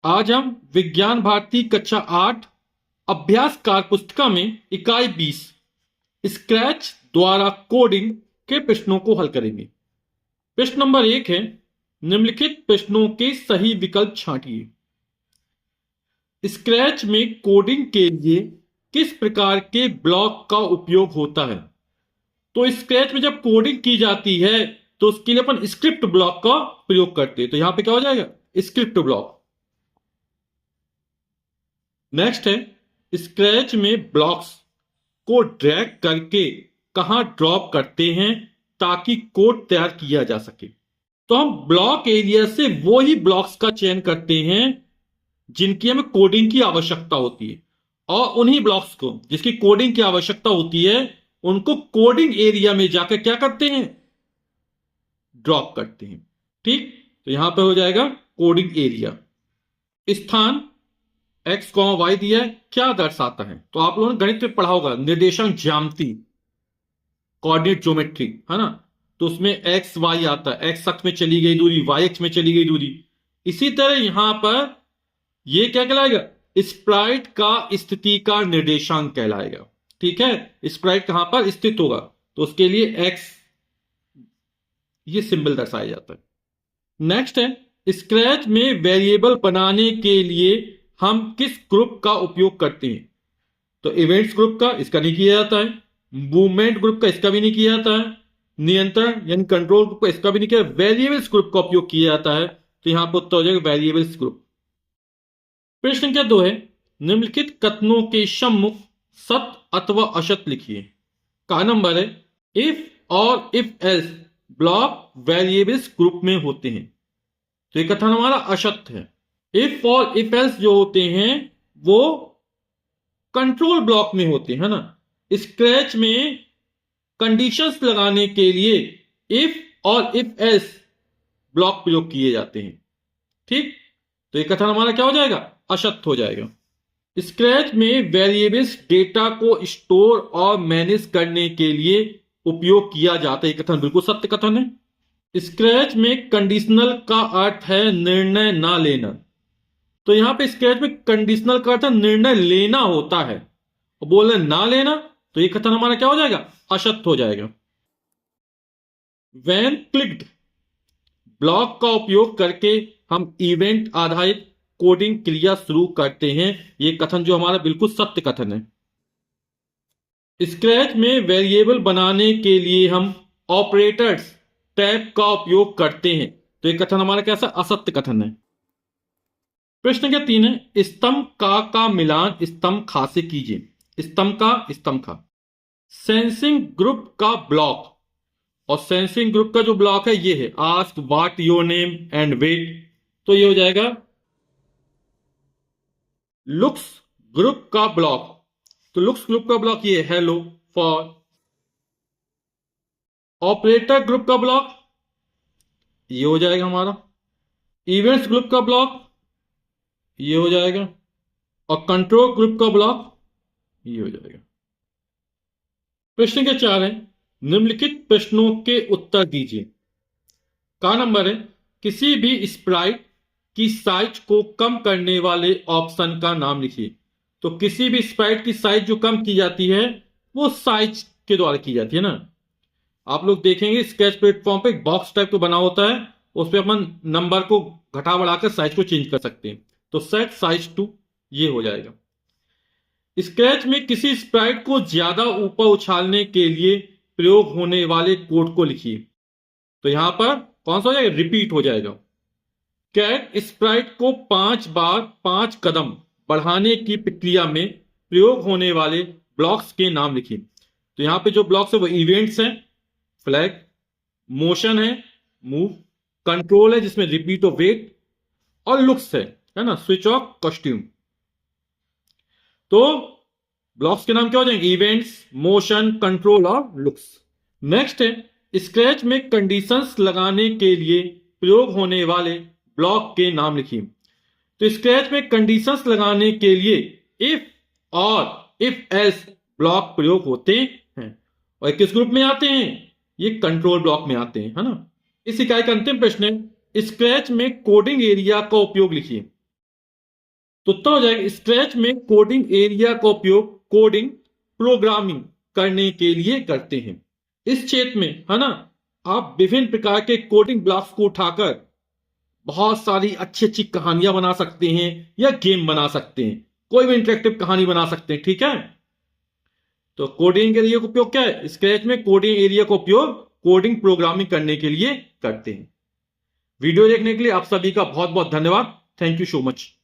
आज हम विज्ञान भारती कक्षा 8 अभ्यास कार्य पुस्तिका में इकाई 20 स्क्रैच द्वारा कोडिंग के प्रश्नों को हल करेंगे। प्रश्न नंबर 1 है, निम्नलिखित प्रश्नों के सही विकल्प छांटिए। स्क्रैच में कोडिंग के लिए किस प्रकार के ब्लॉक का उपयोग होता है? तो स्क्रैच में जब कोडिंग की जाती है तो उसके लिए अपन स्क्रिप्ट ब्लॉक का प्रयोग करते हैं। तो यहां पे क्या हो जाएगा? Script block. नेक्स्ट है, स्क्रैच में ब्लॉक्स को ड्रैग करके कहां ड्रॉप करते हैं ताकि कोड तैयार किया जा सके? तो हम ब्लॉक एरिया से वो ही ब्लॉक्स का चयन करते हैं जिनकी हमें कोडिंग की आवश्यकता होती है, और उन्हीं ब्लॉक्स को जिसकी कोडिंग की आवश्यकता होती है उनको कोडिंग एरिया में जाकर क्या करते हैं? ड्रॉप करते हैं। ठीक, तो यहां पर हो जाएगा कोडिंग एरिया। स्थान एक्स वाई दिया है, क्या दर्शाता है? तो आप लोगों ने गणित में पढ़ा होगा, निर्देशांक ज्यामिति, कोऑर्डिनेट ज्योमेट्री, है ना? तो उसमें एक्स वाई आता है, एक्स अक्ष में चली गई दूरी, वाई अक्ष में चली गई दूरी। इसी तरह यहां पर यह क्या कहलाएगा? स्प्राइट का स्थिति का निर्देशांक कहलाएगा। ठीक है, स्प्राइट कहां पर स्थित होगा तो उसके लिए एक्स ये सिंबल दर्शाया जाता है। नेक्स्ट है, स्क्रैच में वेरिएबल बनाने के लिए हम किस ग्रुप का उपयोग करते हैं? तो इवेंट्स ग्रुप का इसका नहीं किया जाता है, मूवमेंट ग्रुप का इसका भी नहीं किया जाता है, नियंत्रण यानी कंट्रोल ग्रुप का इसका भी नहीं किया, वेरिएबल्स ग्रुप का उपयोग किया जाता है। तो यहां पर उत्तर हो जाएगा वेरिएबल्स ग्रुप। प्रश्न संख्या 2 है, निम्नलिखित कथनों के सम्मुख सत्य अथवा असत्य लिखिए। का नंबर है, इफ और if else block variables group में होते हैं। तो ये कथन हमारा असत्य है। इफ और इफ एल्स जो होते हैं वो कंट्रोल ब्लॉक में होते हैं, है ना? स्क्रैच में कंडीशंस लगाने के लिए इफ और इफ एल्स ब्लॉक प्रयोग किए जाते हैं। ठीक, तो ये कथन हमारा क्या हो जाएगा? असत्य हो जाएगा। स्क्रैच में वेरिएबल्स डेटा को स्टोर और मैनेज करने के लिए उपयोग किया जाता है। ये कथन बिल्कुल सत्य कथन है। स्क्रैच में कंडीशनल का अर्थ है निर्णय ना लेना। तो यहां पे स्क्रैच में कंडीशनल का अर्थ निर्णय लेना होता है, और बोल रहे ना लेना, तो ये कथन हमारा क्या हो जाएगा? असत्य हो जाएगा। व्हेन क्लिक्ड ब्लॉक का उपयोग करके हम इवेंट आधारित कोडिंग क्रिया शुरू करते हैं। ये कथन जो हमारा बिल्कुल सत्य कथन है। स्क्रैच में वेरिएबल बनाने के लिए हम ऑपरेटर्स टैब का उपयोग करते हैं। तो ये कथन हमारा कैसा? असत्य कथन है। प्रश्न संख्या 3 है, स्तंभ का मिलान स्तंभ खा से कीजिए। स्तंभ का सेंसिंग ग्रुप का ब्लॉक, और सेंसिंग ग्रुप का जो ब्लॉक है ये है ask what your name and wait. तो ये हो जाएगा लुक्स ग्रुप का ब्लॉक। तो लुक्स ग्रुप का ब्लॉक ये हेलो फॉर। ऑपरेटर ग्रुप का ब्लॉक ये हो जाएगा हमारा। इवेंट्स ग्रुप का ब्लॉक ये हो जाएगा, और कंट्रोल ग्रुप का ब्लॉक ये हो जाएगा। प्रश्न के 4 है, निम्नलिखित प्रश्नों के उत्तर दीजिए। का नंबर है, किसी भी स्प्राइट की साइज को कम करने वाले ऑप्शन का नाम लिखिए। तो किसी भी स्प्राइट की साइज जो कम की जाती है वो साइज के द्वारा की जाती है ना। आप लोग देखेंगे स्केच प्लेटफॉर्म पे एक बॉक्स टाइप का बना होता है, उस पर अपन नंबर को घटा बढ़ाकर साइज को चेंज कर सकते हैं। तो सेट साइज टू ये हो जाएगा। स्क्रैच में किसी स्प्राइट को ज्यादा ऊपर उछालने के लिए प्रयोग होने वाले कोड को लिखिए। तो यहां पर कौन सा हो जाएगा? रिपीट हो जाएगा। कैट स्प्राइट को 5 बार 5 कदम बढ़ाने की प्रक्रिया में प्रयोग होने वाले ब्लॉक्स के नाम लिखिए। तो यहां पे जो ब्लॉक्स है वो इवेंट्स हैं, फ्लैग, मोशन है, मूव, कंट्रोल है जिसमें रिपीट ऑफ वेट, और लुक्स है ना, स्विच ऑफ कॉस्ट्यूम। तो ब्लॉक्स के नाम क्या हो जाएंगे? इवेंट्स, मोशन, कंट्रोल और लुक्स। नेक्स्ट है, स्क्रैच में कंडीशंस लगाने के लिए प्रयोग होने वाले ब्लॉक के नाम लिखिए। तो स्क्रैच में कंडीशंस लगाने के लिए इफ और इफ एल्स ब्लॉक प्रयोग होते हैं, और किस ग्रुप में आते हैं? ये कंट्रोल ब्लॉक में आते हैं, है ना। इस इकाई का अंतिम प्रश्न है, स्क्रैच में कोडिंग एरिया का उपयोग लिखिए। तो उत्तर हो जाएगा स्क्रैच में कोडिंग एरिया का उपयोग कोडिंग प्रोग्रामिंग करने के लिए करते हैं। इस क्षेत्र में है ना, आप विभिन्न प्रकार के कोडिंग ब्लॉक्स को उठाकर बहुत सारी अच्छी अच्छी कहानियां बना सकते हैं या गेम बना सकते हैं, कोई भी इंटरेक्टिव कहानी बना सकते हैं। ठीक है, तो कोडिंग एरिया का उपयोग क्या है, स्क्रैच में कोडिंग एरिया का उपयोग कोडिंग प्रोग्रामिंग करने के लिए करते हैं। वीडियो देखने के लिए आप सभी का बहुत बहुत धन्यवाद। Thank you so much.